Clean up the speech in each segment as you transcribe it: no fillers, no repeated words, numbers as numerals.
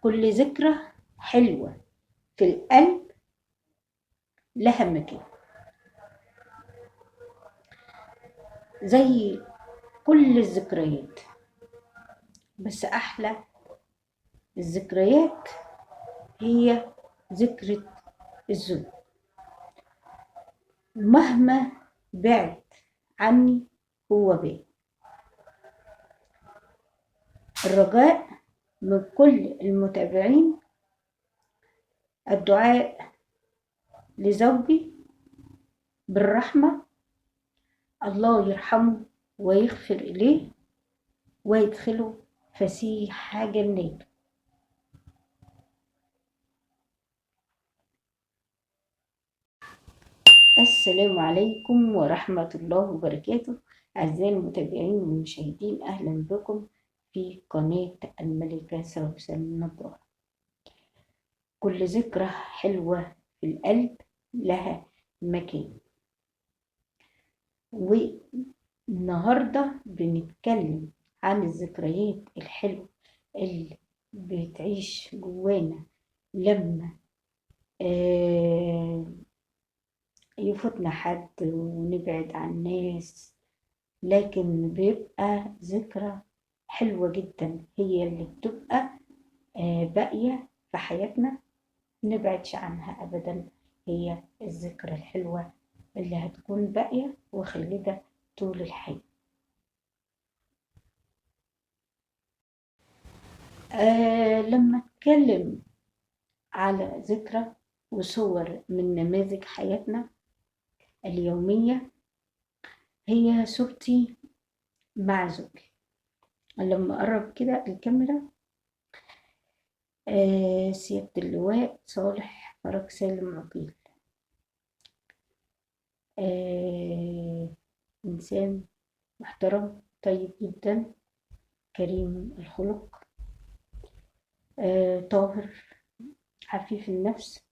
كل ذكرى حلوة في القلب لها مكان، زي كل الذكريات، بس أحلى الذكريات هي ذكرى الزوج. مهما بعد عني هو بعيد. الرجاء من كل المتابعين الدعاء لزوجي بالرحمة، الله يرحمه ويغفر إليه ويدخله فسيح جناته. السلام عليكم ورحمة الله وبركاته. أعزائي المتابعين والمشاهدين، أهلا بكم في قناة الملكة سوسن نضارة. كل ذكرى حلوة في القلب لها مكان، والنهاردة بنتكلم عن الذكريات الحلوة اللي بتعيش جوانا لما يفوتنا حد ونبعد عن ناس، لكن بيبقى ذكرى حلوة جدا هي اللي بتبقى باقية في حياتنا، نبعدش عنها أبدا. هي الذكرى الحلوة اللي هتكون باقية وخالدة طول الحياة. لما اتكلم على ذكرى وصور من نماذج حياتنا اليومية، هي صورتي مع زوجي. لما أقرب كده الكاميرا، سيادة اللواء صالح فرج سالم عقيل، إنسان محترم طيب جدا، كريم الخلق، طاهر، عفيف النفس.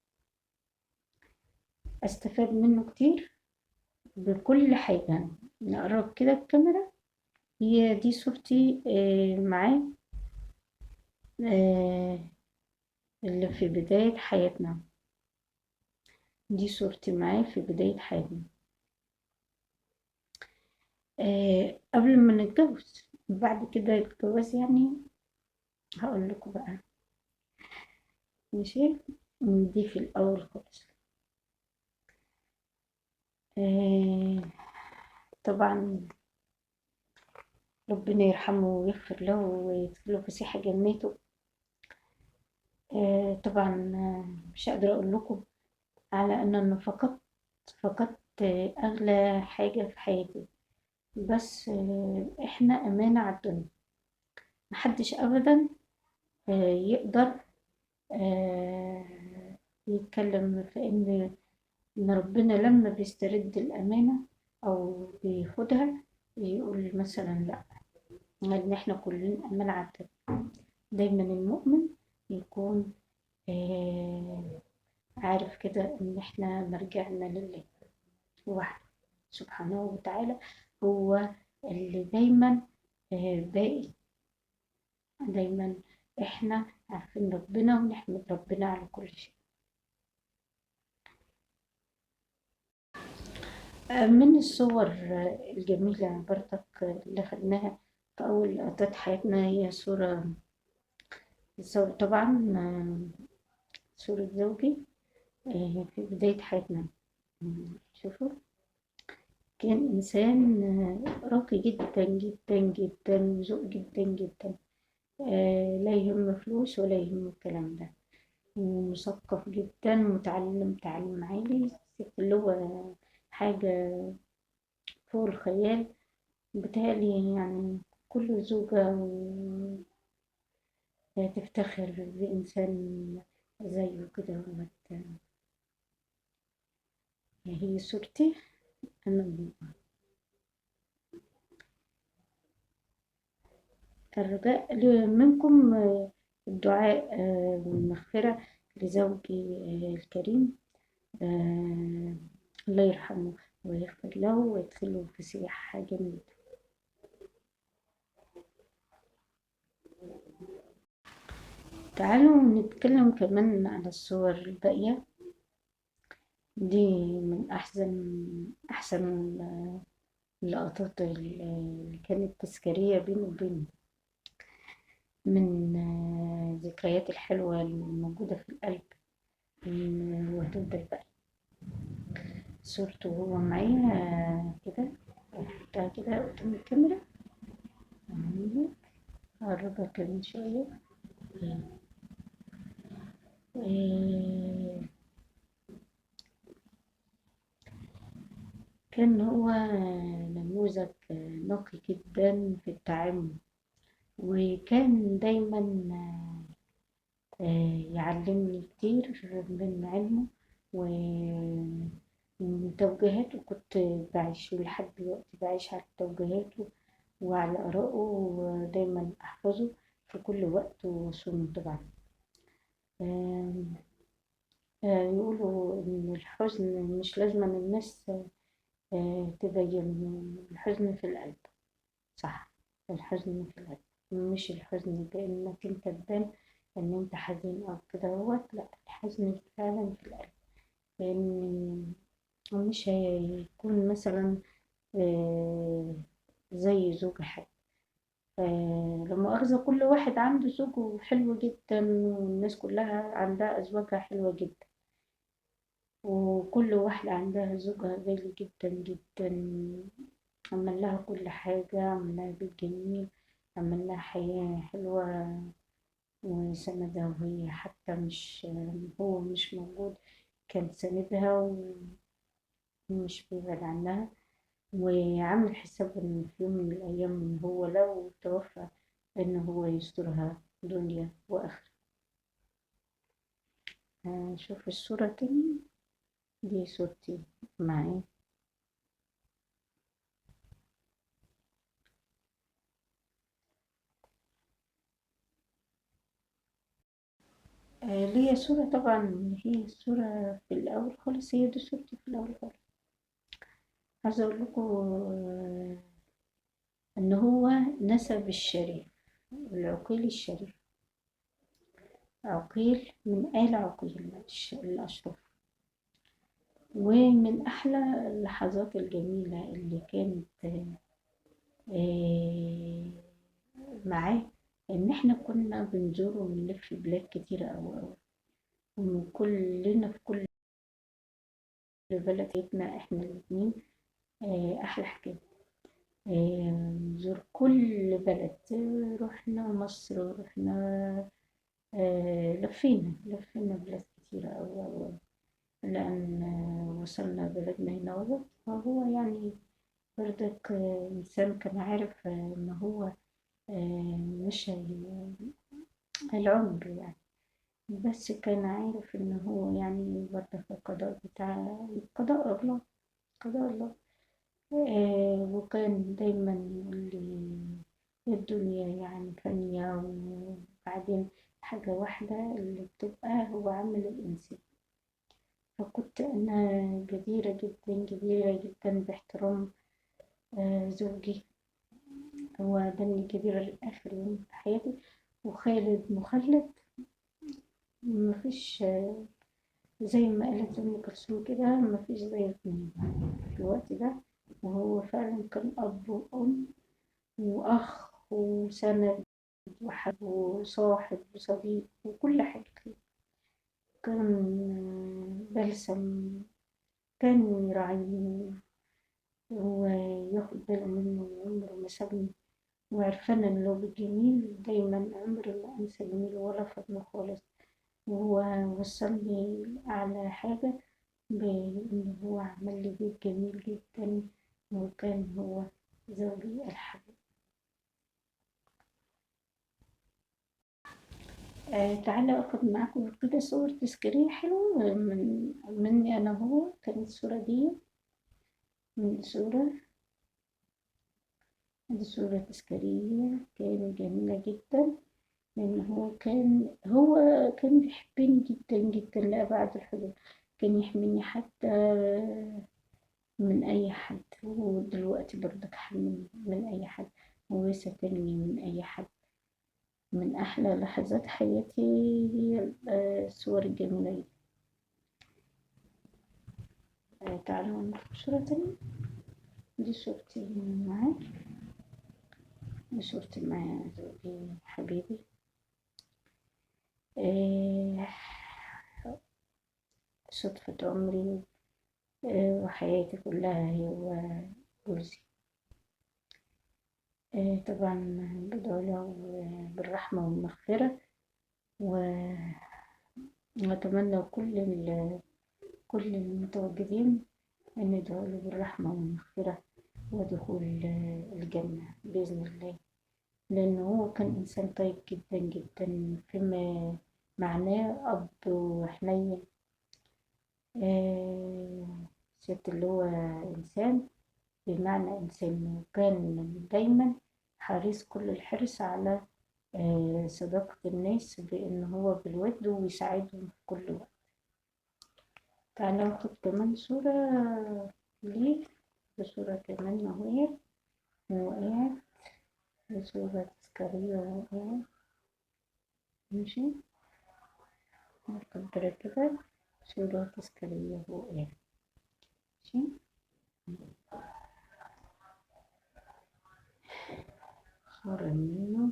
استفاد منه كتير بكل حاجة. نقرب كده الكاميرا، هي دي صورتي معاه اللي في بداية حياتنا. دي صورتي معاه في بداية حياتنا قبل ما نتجوز. بعد كده الجواز يعني هقول لكم بقى، ماشي. دي في الأول خالص. طبعا ربنا يرحمه ويغفر له ويدخله فسيح جناته. طبعا مش قادرة أقول لكم على أن أنا فقدت أغلى حاجة في حياتي، بس إحنا أمانة على الدنيا. محدش أبدا يقدر يتكلم في إن ربنا لما بيسترد الأمانة أو بياخدها يقول مثلا لأ، إن إحنا كلنا أمانة على الدنيا. دايما المؤمن يكون عارف كده إن إحنا مرجعنا لله وحده سبحانه وتعالى، هو اللي دايما باقي. دايما إحنا عارفين ربنا ونحمد ربنا على كل شيء. من الصور الجميلة برضك اللي خدناها في أول لقطات حياتنا هي صورة طبعا صورة زوجي في بداية حياتنا. شوفوا، كان إنسان راقي جدا جدا جدا، ذوق جدا جدا، لا يهم فلوس ولا يهم الكلام ده، مثقف جدا، متعلم تعليم عالي، اللي هو حاجة فوق الخيال. بتهيألي يعني كل زوجة تفتخر بإنسان زيه كده. هي صورتي أنا. الرجاء منكم الدعاء والمغفرة لزوجي الكريم، الله يرحمه ويغفر له ويدخله فسيح جنته. تعالوا نتكلم كمان على الصور الباقية. دي من أحسن اللقطات اللي كانت تذكارية بيني وبين من الذكريات الحلوة الموجودة في القلب وهتفضل بقى صورته وهو معايا كده. أحطها كده قدام الكاميرا، أقربها كمان شوية. إيه، كان هو نموذج نقي جدا في التعامل، وكان دايما يعلمني كتير من علمه ومن توجيهاته. كنت بعيش لحد دلوقتي بعيش على توجيهاته وعلى آرائه، ودايما أحفظه في كل وقت وصون طبعا. آم، يقولوا إن الحزن مش لازم الناس تبين الحزن في القلب. صح، الحزن في القلب، مش الحزن بإنك انت تبان ان انت حزين او كده. هو لا، الحزن فعلا في القلب، لان مش هيكون مثلا آه، زي زوج حد. لما أخذ كل واحد عنده زوجه حلو جدا، والناس كلها عندها أزواجها حلوة جدا، وكل واحدة عندها زوجها غالي جدا جدا، عمل لها كل حاجة، عمل لها بيت جميل، عمل لها حياة حلوة، وسندها وهي حتى مش هو مش موجود، كان سندها ومش بيبعد عنها، وعامل حساب إن في يوم من الأيام إن هو لو توفى إن هو يسترها دنيا وآخرة. شوف الصورة تاني، دي صورتي معي. ليا صورة طبعا، هي الصورة في الأول خالص، هي دي صورتي في الأول خالص. عايزة أقول لكم إن هو نسب الشريف، العقيل الشريف، عقيل من آل عقيل الأشرف. ومن أحلى اللحظات الجميلة اللي كانت آه، معاه، إن إحنا كنا بنزور ونلف بلاد كتيرة أوي أوي، وكلنا في كل بلد بيتنا إحنا الاتنين. أحلى حاجة نزور كل بلد. رحنا مصر، رحنا لفينا بلاد كتيرة أوي أوي، لأن وصلنا بلدنا هنا وقت، فهو يعني برضك إنسان كان عارف إن هو مش العمر يعني، بس كان عارف إن هو يعني برضك القضاء بتاع قضاء الله، قضاء الله. وكان دايما يقول لي الدنيا يعني فانية، وبعدين حاجة واحدة اللي بتبقى هو عمل الإنسان. فكنت أنا جديرة جدا باحترام زوجي. هو ده الجديرة لآخر يوم في حياتي. وخالد مخلد، مفيش زي ما قالت أم كلثوم كده، مفيش زي اتنين في الوقت ده. وهو فعلا كان أب وأم وأخ وسند وحب وصاحب وصديق وكل حاجة. كان بلسم، كان يراعيني وياخد باله منه، عمره ما سابني، وعرفان إن له بالجميل دايما، عمري ما أنسى جميله ولا فضله خالص. وهو وصلني لأعلى حاجة بإن هو عمل لي بيت جميل جدا، وكان هو زوجي الحبيب. تعالى أخد معاكم كده صور تذكارية حلوة مني أنا هو. كانت الصورة دي من صورة، دي صورة تذكارية كانت جميلة جدا، لأن هو كان بيحبني جدا جدا لأبعد الحدود. كان يحميني حتى من أي حد، ودلوقتي برضك حميني من أي حد، وسترني من أي حد، من أحلى لحظات حياتي هي الصور الجميلة دي. تعالوا نشوف صورة تانية. دي صورتي معاه، دي صورتي مع زوجي حبيبي. آه، صدفة عمري وحياتي كلها هو جوزي. طبعا بدعو له بالرحمة والمغفرة، وأتمنى كل المتواجدين أن يدعوا له بالرحمة والمغفرة ودخول الجنة بإذن الله، لأنه هو كان إنسان طيب جدا جدا، فيما معناه أب وحنين. ست اللي هو إنسان بمعنى إنسان، وكان دايما حريص كل الحرص على صداقة الناس، بإن هو بالود ويساعدهم في كل وقت. تعالى ناخد كمان صورة ليه، بصورة كمان وهو قاعد، بصورة تذكارية وهو قاعد. ماشي، نكبر كده، صورة تذكارية وهو قاعد. ماشي، صورة منه،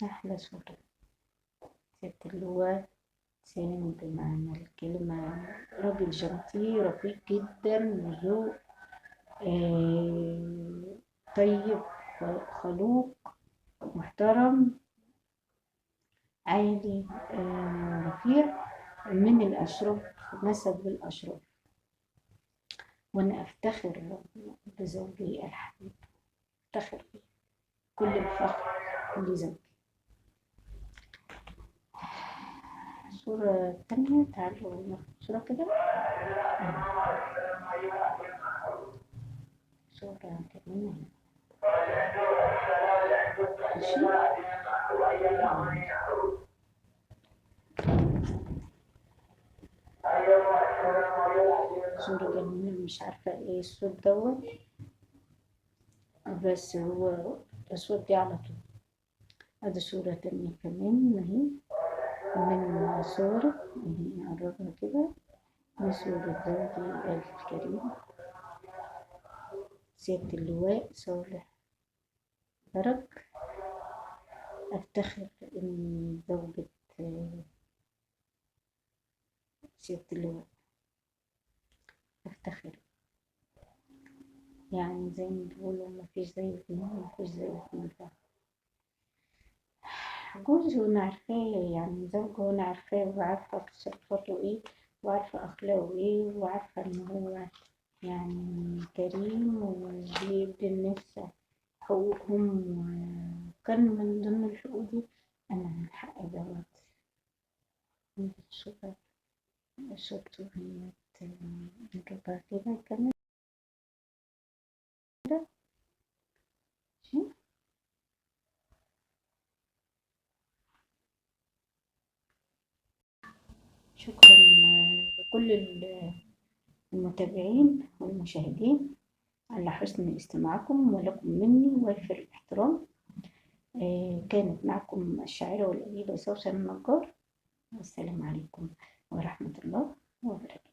أحلى صورة. ست اللي هو إنسان بمعنى الكلمة، راجل جنتي رقيق جدا، وذوق طيب، خلوق، محترم، عالي، رفيع، من الأشراف، نسب الأشراف. وأنا أفتخر بزوجي الحبيب، أفتخر بيه كل الفخر لزوجي. الصورة التانية، تعالوا ناخد صورة كده، صورة كمان. ماشي، صورة جميلة، مش عارفة ايه الصوت دوت، بس هو الصوت دي على طول. ادي صورة تانية كمان اهي، من صورة اهي، نقربها كده، دي صورة زوجي الكريم سيادة اللواء صالح برك. أفتخر إني زوجة سيادة اللواء، أفتخر، يعني زي ما بيقولوا مفيش زي اتنين، مفيش زي اتنين فعلا. جوزي وأنا عارفاه، يعني زوجي وأنا عارفاه، وعارفة تصرفاته إيه، وعارفة أخلاقه إيه، وعارفة إن هو يعني كريم وبيدي الناس حقوقهم، وكان من ضمن الحقوق دي أنا من حق دوت الصورة، صورته هي نجيبها كده كمان. شكرا لكل المتابعين والمشاهدين على حسن استماعكم، ولكم مني وافر الاحترام. كانت معكم الشاعرة والأديبة سوسن النجار، والسلام عليكم ورحمة الله وبركاته.